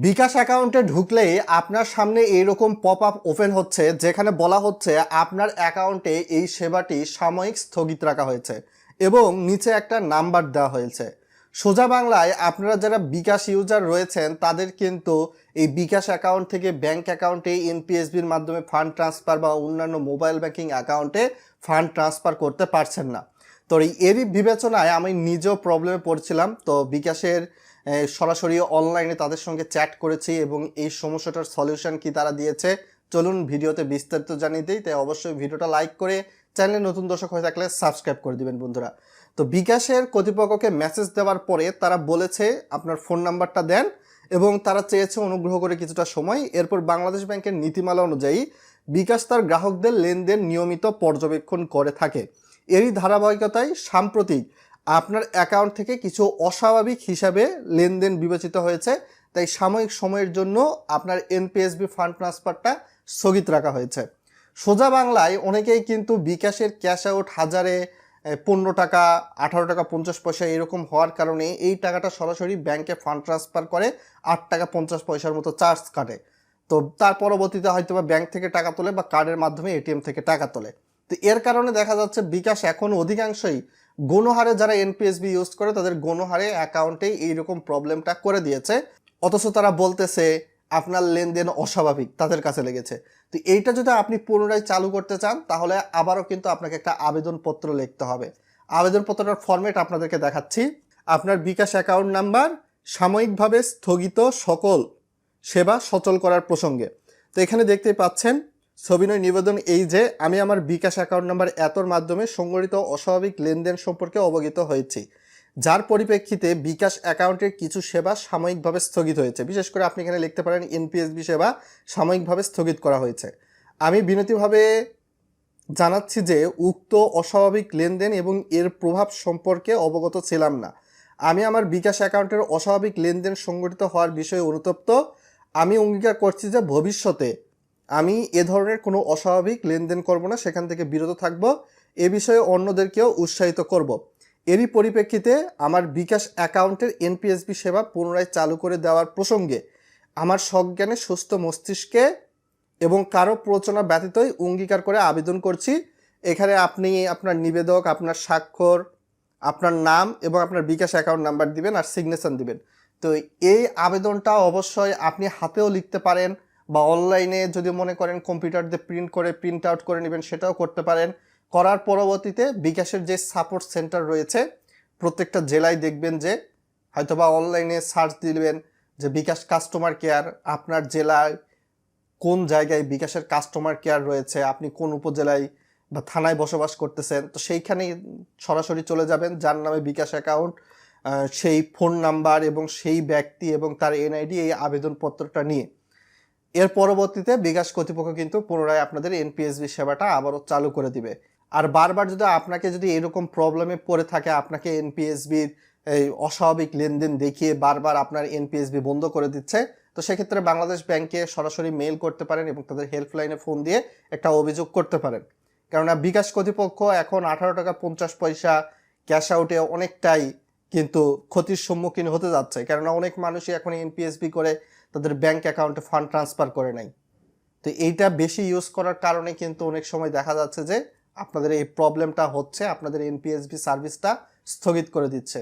বিকাশ অ্যাকাউন্টে ঢুকলেই আপনার সামনে এইরকম পপ আপ ওপেন হচ্ছে, যেখানে বলা হচ্ছে আপনার অ্যাকাউন্টে এই সেবাটি সাময়িক স্থগিত রাখা হয়েছে এবং নিচে একটা নাম্বার দেওয়া হয়েছে। সোজা বাংলায় আপনারা যারা বিকাশ ইউজার রয়েছেন তাদের কিন্তু এই বিকাশ অ্যাকাউন্ট থেকে ব্যাংক অ্যাকাউন্টে এনপিএসবির মাধ্যমে ফান্ড ট্রান্সফার বা অন্যান্য মোবাইল ব্যাংকিং অ্যাকাউন্টে ফান্ড ট্রান্সফার করতে পারছেন না। তো এরই বিবেচনায় আমি নিজেও প্রবলেমে পড়ছিলাম। তো বিকাশের সরাসরি অনলাইনে তাদের সঙ্গে চ্যাট করেছি এবং এই সমস্যাটার সলিউশন কি তারা দিয়েছে চলুন ভিডিওতে বিস্তারিত জানিয়ে দিই। তাই অবশ্যই ভিডিওটা লাইক করে চ্যানেলে নতুন দর্শক হয়ে থাকলে সাবস্ক্রাইব করে দিবেন বন্ধুরা। তো বিকাশের কর্তৃপক্ষকে মেসেজ দেওয়ার পরে তারা বলেছে আপনার ফোন নাম্বারটা দেন এবং তারা চেয়েছে অনুগ্রহ করে কিছুটা সময়। এরপর বাংলাদেশ ব্যাংকের নীতিমালা অনুযায়ী বিকাশ তার গ্রাহকদের লেনদেন নিয়মিত পর্যবেক্ষণ করে থাকে। এরই ধারাবাহিকতায় সাম্প্রতিক আপনার অ্যাকাউন্ট থেকে কিছু অস্বাভাবিক হিসাবে লেনদেন বিবেচিত হয়েছে, তাই সাময়িক সময়ের জন্য আপনার এনপিএসবি ফান্ড ট্রান্সফারটা স্থগিত রাখা হয়েছে। সোজা বাংলায় অনেকেই কিন্তু বিকাশের ক্যাশ আউট হাজারে 15 টাকা 18 টাকা 50 পয়সা এরকম হওয়ার কারণে এই টাকাটা সরাসরি ব্যাংকে ফান্ড ট্রান্সফার করে 8 টাকা 50 পয়সার মতো চার্জ কাটে। তো তার পরবর্তীতে হয়তো বা ব্যাংক থেকে টাকা তোলে বা কার্ডের মাধ্যমে এটিএম থেকে টাকা তোলে। তো এর কারণে দেখা যাচ্ছে বিকাশ এখন অধিকাংশই গণহারে যারা এনপিএসবি ইউজ করে তাদের গণহারে অ্যাকাউন্টে এইরকম প্রবলেমটা করে দিয়েছে, অথচ তারা বলতেছে আপনার লেনদেন অস্বাভাবিক তাদের কাছে লেগেছে। তো এইটা যদি আপনি পুনরায় চালু করতে চান তাহলে আবারও কিন্তু আপনাকে একটা আবেদনপত্র লিখতে হবে। আবেদনপত্রটার ফরম্যাট আপনাদেরকে দেখাচ্ছি। আপনার বিকাশ অ্যাকাউন্ট নাম্বার, সাময়িকভাবে স্থগিত সকল সেবা সচল করার প্রসঙ্গে। তো এখানে দেখতেই পাচ্ছেন সবিনয় নিবেদন এই যে আমি আমার বিকাশ অ্যাকাউন্ট নাম্বার এতর মাধ্যমে সংগঠিত অস্বাভাবিক লেনদেন সম্পর্কে অবগত হয়েছি, যার পরিপ্রেক্ষিতে বিকাশ অ্যাকাউন্টের কিছু সেবা সাময়িকভাবে স্থগিত হয়েছে। বিশেষ করে আপনি এখানে লিখতে পারেন এনপিএসবি সেবা সাময়িকভাবে স্থগিত করা হয়েছে। আমি বিনতিভাবে জানাচ্ছি যে উক্ত অস্বাভাবিক লেনদেন এবং এর প্রভাব সম্পর্কে অবগত ছিলাম না। আমি আমার বিকাশ অ্যাকাউন্টের অস্বাভাবিক লেনদেন সংগঠিত হওয়ার বিষয়ে অনুতপ্ত। আমি অঙ্গীকার করছি যে ভবিষ্যতে আমি এ ধরনের কোনো অস্বাভাবিক লেনদেন করব না, সেখান থেকে বিরত থাকব। এ বিষয়ে অন্যদেরকেও উৎসাহিত করব। এরই পরিপ্রেক্ষিতে আমার বিকাশ অ্যাকাউন্টের এনপিএসবি সেবা পুনরায় চালু করে দেওয়ার প্রসঙ্গে আমার সজ্ঞানে সুস্থ মস্তিষ্কে এবং কারো প্ররোচনা ব্যতীতই অঙ্গীকার করে আবেদন করছি। এখানে আপনি আপনার নিবেদক, আপনার স্বাক্ষর, আপনার নাম এবং আপনার বিকাশ অ্যাকাউন্ট নাম্বার দিবেন আর সিগনেচার দিবেন। তো এই আবেদনটা অবশ্যই আপনি হাতেও লিখতে পারেন বা অনলাইনে যদি মনে করেন কম্পিউটার দিয়ে প্রিন্ট আউট করে নেবেন সেটাও করতে পারেন। করার পরবর্তীতে বিকাশের যে সাপোর্ট সেন্টার রয়েছে প্রত্যেকটা জেলায় দেখবেন যে হয়তোবা অনলাইনে সার্চ দিবেন যে বিকাশ কাস্টমার কেয়ার, আপনার জেলায় কোন জায়গায় বিকাশের কাস্টমার কেয়ার রয়েছে, আপনি কোন উপজেলায় বা থানায় বসবাস করতেছেন, তো সেইখানেই সরাসরি চলে যাবেন যার নামে বিকাশ অ্যাকাউন্ট, সেই ফোন নাম্বার এবং সেই ব্যক্তি এবং তার এনআইডি এই আবেদনপত্রটা নিয়ে এর পরবর্তীতে বিকাশ কর্তৃপক্ষ কিন্তু পুনরায় আপনাদের এনপিএসবি সেবাটা আবারও চালু করে দিবে। আর বারবার যদি এরকম প্রবলেমে পড়ে থাকে, আপনাকে এনপিএসবির এই অস্বাভাবিক লেনদেন দেখিয়ে বারবার আপনার এনপিএসবি বন্ধ করে দিচ্ছে, তো সেক্ষেত্রে বাংলাদেশ ব্যাংকে সরাসরি মেইল করতে পারেন এবং তাদের হেল্পলাইনে ফোন দিয়ে একটা অভিযোগ করতে পারেন। কেননা বিকাশ কর্তৃপক্ষ এখন 18 টাকা 50 পয়সা ক্যাশ আউটে অনেকটাই কিন্তু ক্ষতির সম্মুখীন হতে যাচ্ছে, কেননা অনেক মানুষই এখন এনপিএসবি করে তাদের ব্যাংক অ্যাকাউন্টে ফান্ড ট্রান্সফার করে নাই। তো এইটা বেশি ইউজ করার কারণে কিন্তু অনেক সময় দেখা যাচ্ছে যে আপনাদের এই প্রবলেমটা হচ্ছে, আপনাদের এনপিএসবি সার্ভিসটা স্থগিত করে দিচ্ছে।